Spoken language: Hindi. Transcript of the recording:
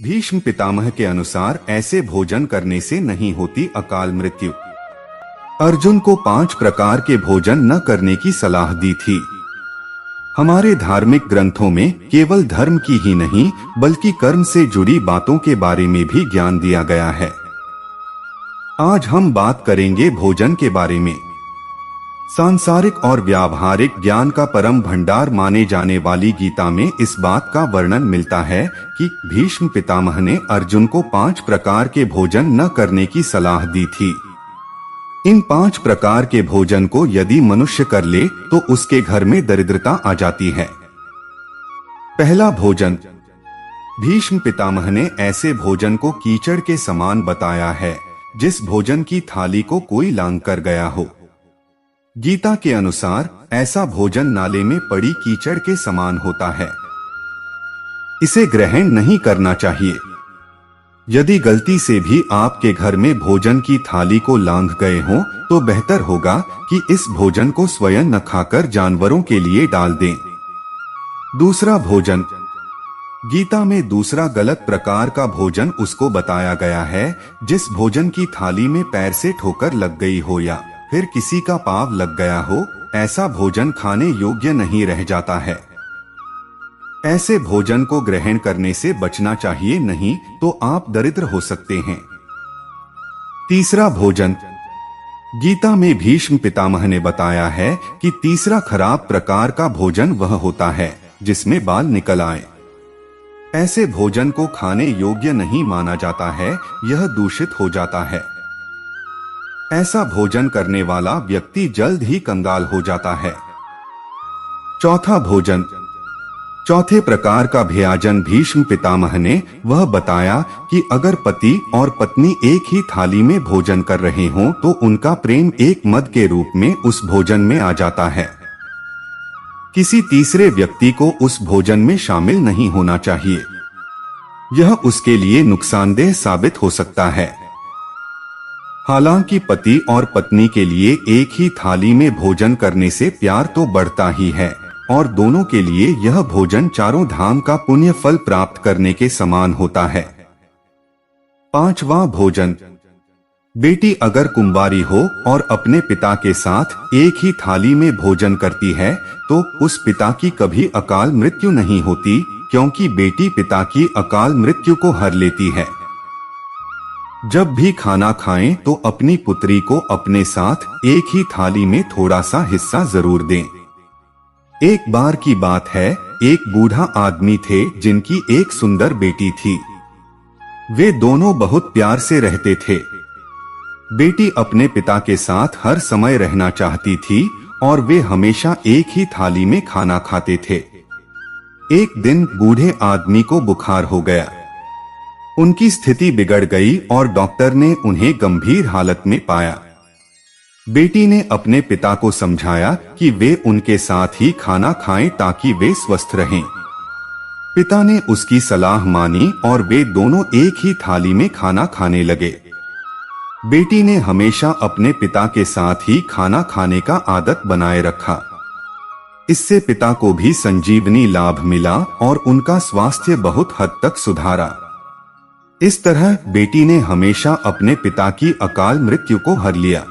भीष्म पितामह के अनुसार ऐसे भोजन करने से नहीं होती अकाल मृत्यु। अर्जुन को 5 प्रकार के भोजन न करने की सलाह दी थी। हमारे धार्मिक ग्रंथों में केवल धर्म की ही नहीं बल्कि कर्म से जुड़ी बातों के बारे में भी ज्ञान दिया गया है। आज हम बात करेंगे भोजन के बारे में। सांसारिक और व्यावहारिक ज्ञान का परम भंडार माने जाने वाली गीता में इस बात का वर्णन मिलता है कि भीष्म पितामह ने अर्जुन को 5 प्रकार के भोजन न करने की सलाह दी थी। इन 5 प्रकार के भोजन को यदि मनुष्य कर ले तो उसके घर में दरिद्रता आ जाती है। पहला भोजन। भीष्म पितामह ने ऐसे भोजन को कीचड़ के समान बताया है जिस भोजन की थाली को कोई लांघ कर गया हो। गीता के अनुसार ऐसा भोजन नाले में पड़ी कीचड़ के समान होता है। इसे ग्रहण नहीं करना चाहिए। यदि गलती से भी आपके घर में भोजन की थाली को लांघ गए हों तो बेहतर होगा कि इस भोजन को स्वयं न खाकर जानवरों के लिए डाल दें। दूसरा भोजन। गीता में दूसरा गलत प्रकार का भोजन उसको बताया गया है जिस भोजन की थाली में पैर से ठोकर लग गई हो या फिर किसी का पांव लग गया हो। ऐसा भोजन खाने योग्य नहीं रह जाता है। ऐसे भोजन को ग्रहण करने से बचना चाहिए, नहीं तो आप दरिद्र हो सकते हैं। तीसरा भोजन। गीता में भीष्म पितामह ने बताया है कि तीसरा खराब प्रकार का भोजन वह होता है जिसमें बाल निकल आए। ऐसे भोजन को खाने योग्य नहीं माना जाता है, यह दूषित हो जाता है। ऐसा भोजन करने वाला व्यक्ति जल्द ही कंगाल हो जाता है। चौथा भोजन। चौथे प्रकार का भोजन भीष्म पितामह ने वह बताया कि अगर पति और पत्नी एक ही थाली में भोजन कर रहे हों तो उनका प्रेम एक मद के रूप में उस भोजन में आ जाता है। किसी तीसरे व्यक्ति को उस भोजन में शामिल नहीं होना चाहिए। यह उसके लिए नुकसानदेह साबित हो सकता है। हालांकि पति और पत्नी के लिए एक ही थाली में भोजन करने से प्यार तो बढ़ता ही है और दोनों के लिए यह भोजन चारों धाम का पुण्य फल प्राप्त करने के समान होता है। पांचवा भोजन। बेटी अगर कुंवारी हो और अपने पिता के साथ एक ही थाली में भोजन करती है तो उस पिता की कभी अकाल मृत्यु नहीं होती, क्योंकि बेटी पिता की अकाल मृत्यु को हर लेती है। जब भी खाना खाएं तो अपनी पुत्री को अपने साथ एक ही थाली में थोड़ा सा हिस्सा जरूर दें। एक बार की बात है, एक बूढ़ा आदमी थे जिनकी एक सुंदर बेटी थी। वे दोनों बहुत प्यार से रहते थे। बेटी अपने पिता के साथ हर समय रहना चाहती थी और वे हमेशा एक ही थाली में खाना खाते थे। एक दिन बूढ़े आदमी को बुखार हो गया। उनकी स्थिति बिगड़ गई और डॉक्टर ने उन्हें गंभीर हालत में पाया। बेटी ने अपने पिता को समझाया कि वे उनके साथ ही खाना खाएं ताकि वे स्वस्थ रहें। पिता ने उसकी सलाह मानी और वे दोनों एक ही थाली में खाना खाने लगे। बेटी ने हमेशा अपने पिता के साथ ही खाना खाने का आदत बनाए रखा। इससे पिता को भी संजीवनी लाभ मिला और उनका स्वास्थ्य बहुत हद तक सुधारा। इस तरह बेटी ने हमेशा अपने पिता की अकाल मृत्यु को हर लिया।